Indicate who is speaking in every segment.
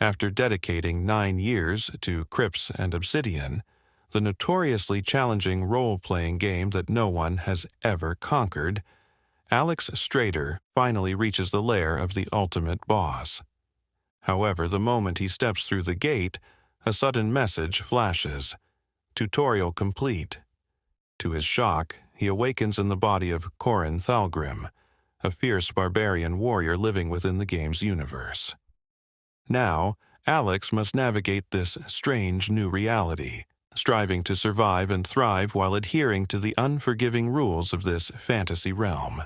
Speaker 1: After dedicating 9 years to Crypts and Obsidian, the notoriously challenging role-playing game that no one has ever conquered, Alex Straider finally reaches the lair of the ultimate boss. However, the moment he steps through the gate, a sudden message flashes. Tutorial complete. To his shock, he awakens in the body of Korrin Thalgrimm, a fierce barbarian warrior living within the game's universe. Now, Alex must navigate this strange new reality, striving to survive and thrive while adhering to the unforgiving rules of this fantasy realm.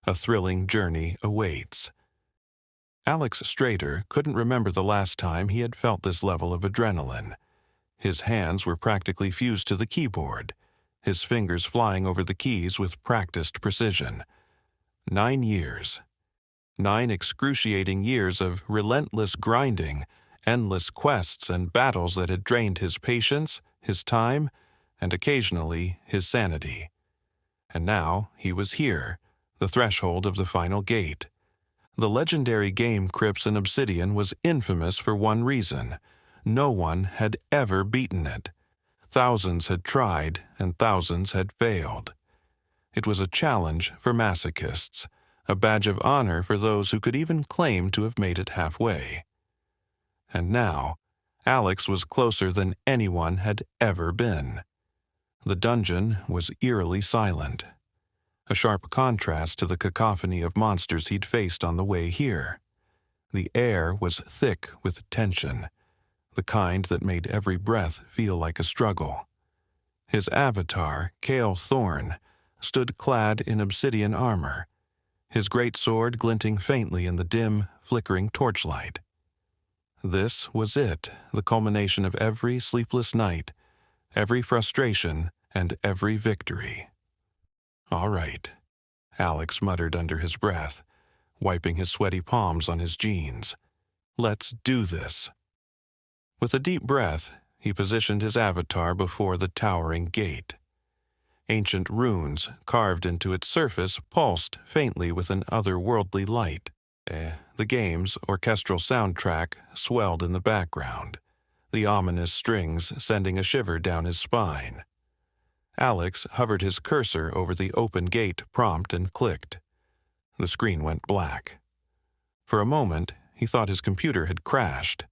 Speaker 1: A thrilling journey awaits. Alex Straider couldn't remember the last time he had felt this level of adrenaline. His hands were practically fused to the keyboard, his fingers flying over the keys with practiced precision. 9 years. 9 excruciating years of relentless grinding, endless quests and battles that had drained his patience, his time, and occasionally his sanity. And now he was here, the threshold of the final gate. The legendary game Crypts and Obsidian was infamous for one reason. No one had ever beaten it. Thousands had tried, and thousands had failed. It was a challenge for masochists, a badge of honor for those who could even claim to have made it halfway. And now, Alex was closer than anyone had ever been. The dungeon was eerily silent, a sharp contrast to the cacophony of monsters he'd faced on the way here. The air was thick with tension, the kind that made every breath feel like a struggle. His avatar, Kale Thorn, stood clad in obsidian armor, his great sword glinting faintly in the dim, flickering torchlight. This was it, the culmination of every sleepless night, every frustration, and every victory. "All right," Alex muttered under his breath, wiping his sweaty palms on his jeans. "Let's do this." With a deep breath, he positioned his avatar before the towering gate. Ancient runes carved into its surface pulsed faintly with an otherworldly light. The game's orchestral soundtrack swelled in the background, the ominous strings sending a shiver down his spine. Alex hovered his cursor over the open gate prompt and clicked. The screen went black. For a moment, he thought his computer had crashed.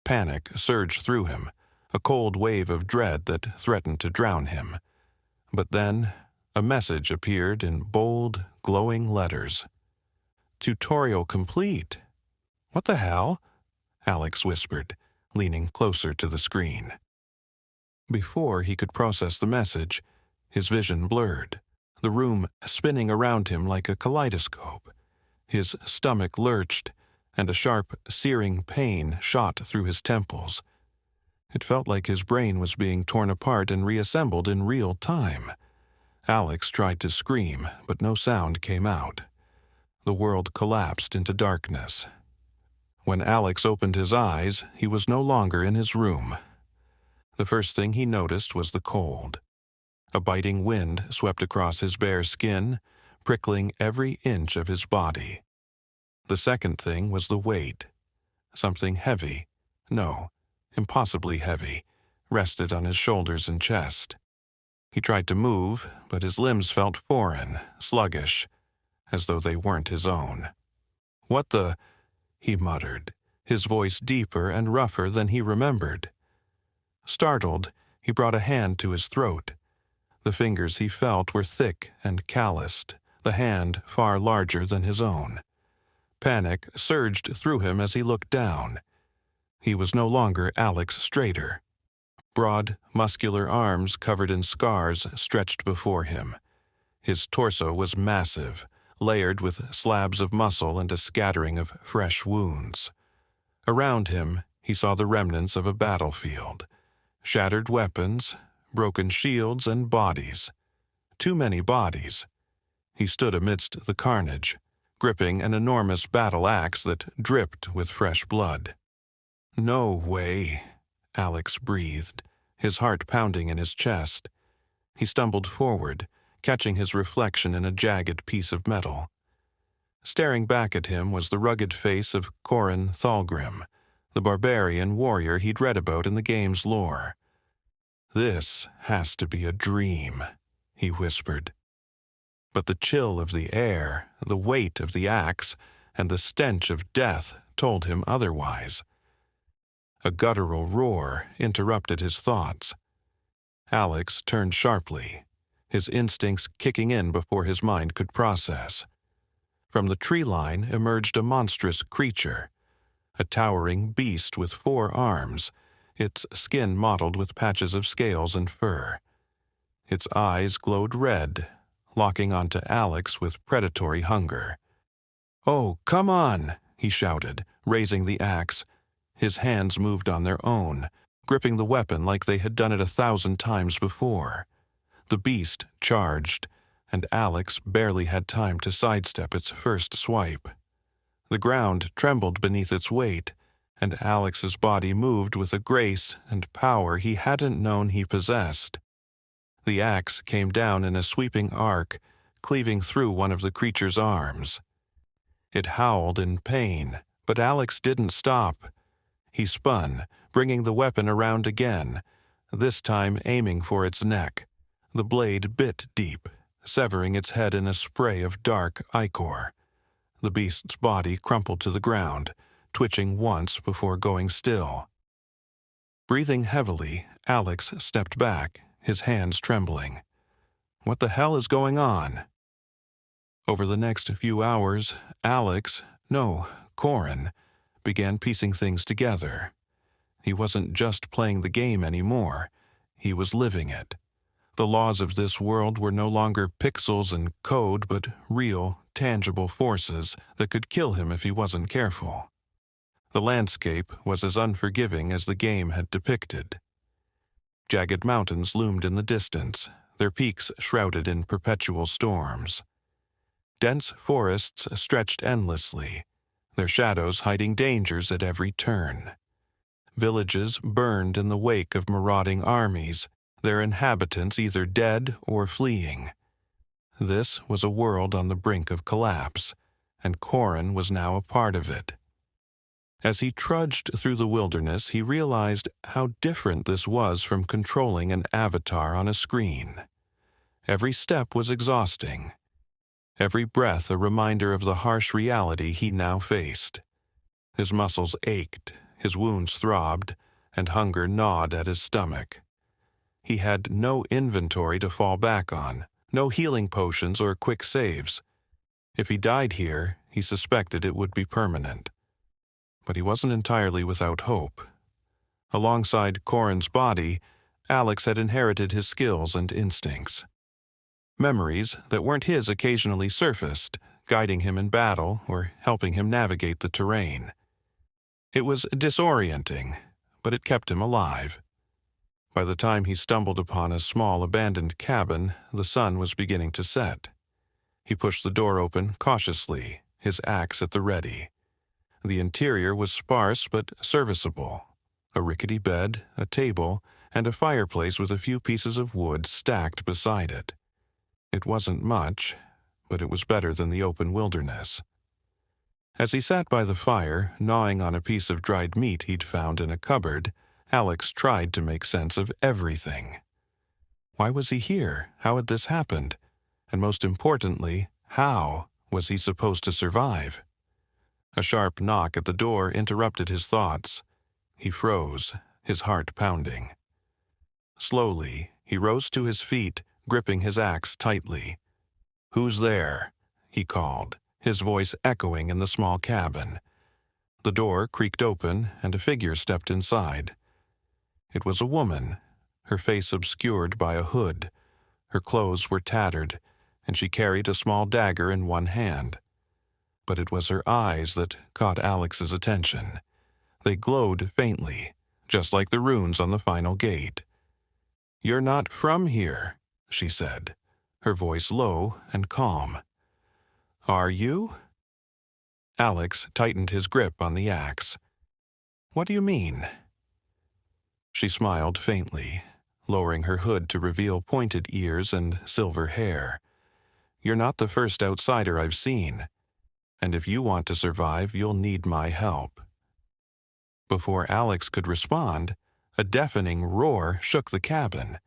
Speaker 1: Panic surged through him, a cold wave of dread that threatened to drown him. But then, a message appeared in bold, glowing letters. "Tutorial complete." "What the hell?" Alex whispered, leaning closer to the screen. Before he could process the message, his vision blurred, the room spinning around him like a kaleidoscope. His stomach lurched, and a sharp, searing pain shot through his temples. It felt like his brain was being torn apart and reassembled in real time. Alex tried to scream, but no sound came out. The world collapsed into darkness. When Alex opened his eyes, he was no longer in his room. The first thing he noticed was the cold. A biting wind swept across his bare skin, prickling every inch of his body. The second thing was the weight. Something heavy, no, impossibly heavy, rested on his shoulders and chest. He tried to move, but his limbs felt foreign, sluggish, as though they weren't his own. "What the?" he muttered, his voice deeper and rougher than he remembered. Startled, he brought a hand to his throat. The fingers he felt were thick and calloused, the hand far larger than his own. Panic surged through him as he looked down. He was no longer Alex Straider. Broad, muscular arms covered in scars stretched before him. His torso was massive, layered with slabs of muscle and a scattering of fresh wounds. Around him, he saw the remnants of a battlefield. Shattered weapons, broken shields, and bodies. Too many bodies. He stood amidst the carnage, gripping an enormous battle axe that dripped with fresh blood. "No way," Alex breathed, his heart pounding in his chest. He stumbled forward, catching his reflection in a jagged piece of metal. Staring back at him was the rugged face of Korrin Thalgrimm, the barbarian warrior he'd read about in the game's lore. "This has to be a dream," he whispered. But the chill of the air, the weight of the axe, and the stench of death told him otherwise. A guttural roar interrupted his thoughts. Alex turned sharply, his instincts kicking in before his mind could process. From the tree line emerged a monstrous creature, a towering beast with 4 arms, its skin mottled with patches of scales and fur. Its eyes glowed red, locking onto Alex with predatory hunger. "Oh, come on!" he shouted, raising the axe. His hands moved on their own, gripping the weapon like they had done it 1,000 times before. The beast charged, and Alex barely had time to sidestep its first swipe. The ground trembled beneath its weight, and Alex's body moved with a grace and power he hadn't known he possessed. The axe came down in a sweeping arc, cleaving through one of the creature's arms. It howled in pain, but Alex didn't stop. He spun, bringing the weapon around again, this time aiming for its neck. The blade bit deep, severing its head in a spray of dark ichor. The beast's body crumpled to the ground, twitching once before going still. Breathing heavily, Alex stepped back, his hands trembling. What the hell is going on? Over the next few hours, Korrin, began piecing things together. He wasn't just playing the game anymore, he was living it. The laws of this world were no longer pixels and code, but real, tangible forces that could kill him if he wasn't careful. The landscape was as unforgiving as the game had depicted. Jagged mountains loomed in the distance, their peaks shrouded in perpetual storms. Dense forests stretched endlessly, their shadows hiding dangers at every turn. Villages burned in the wake of marauding armies, their inhabitants either dead or fleeing. This was a world on the brink of collapse, and Korrin was now a part of it. As he trudged through the wilderness, he realized how different this was from controlling an avatar on a screen. Every step was exhausting. Every breath a reminder of the harsh reality he now faced. His muscles ached, his wounds throbbed, and hunger gnawed at his stomach. He had no inventory to fall back on, no healing potions or quick saves. If he died here, he suspected it would be permanent. But he wasn't entirely without hope. Alongside Korrin's body, Alex had inherited his skills and instincts. Memories that weren't his occasionally surfaced, guiding him in battle or helping him navigate the terrain. It was disorienting, but it kept him alive. By the time he stumbled upon a small abandoned cabin, the sun was beginning to set. He pushed the door open cautiously, his axe at the ready. The interior was sparse but serviceable. A rickety bed, a table, and a fireplace with a few pieces of wood stacked beside it. It wasn't much, but it was better than the open wilderness. As he sat by the fire, gnawing on a piece of dried meat he'd found in a cupboard, Alex tried to make sense of everything. Why was he here? How had this happened? And most importantly, how was he supposed to survive? A sharp knock at the door interrupted his thoughts. He froze, his heart pounding. Slowly, he rose to his feet, gripping his axe tightly. "Who's there?" he called, his voice echoing in the small cabin. The door creaked open, and a figure stepped inside. It was a woman, her face obscured by a hood. Her clothes were tattered, and she carried a small dagger in one hand. But it was her eyes that caught Alex's attention. They glowed faintly, just like the runes on the final gate. "You're not from here," she said, her voice low and calm. "Are you?" Alex tightened his grip on the axe. "What do you mean?" She smiled faintly, lowering her hood to reveal pointed ears and silver hair. "You're not the first outsider I've seen, and if you want to survive, you'll need my help." Before Alex could respond, a deafening roar shook the cabin.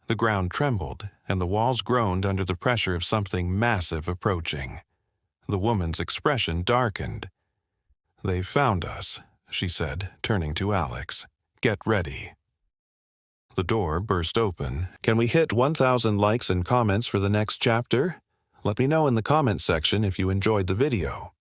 Speaker 1: The ground trembled, and the walls groaned under the pressure of something massive approaching. The woman's expression darkened. "They found us," she said, turning to Alex. "Get ready." The door burst open. Can we hit 1,000 likes and comments for the next chapter? Let me know in the comments section if you enjoyed the video.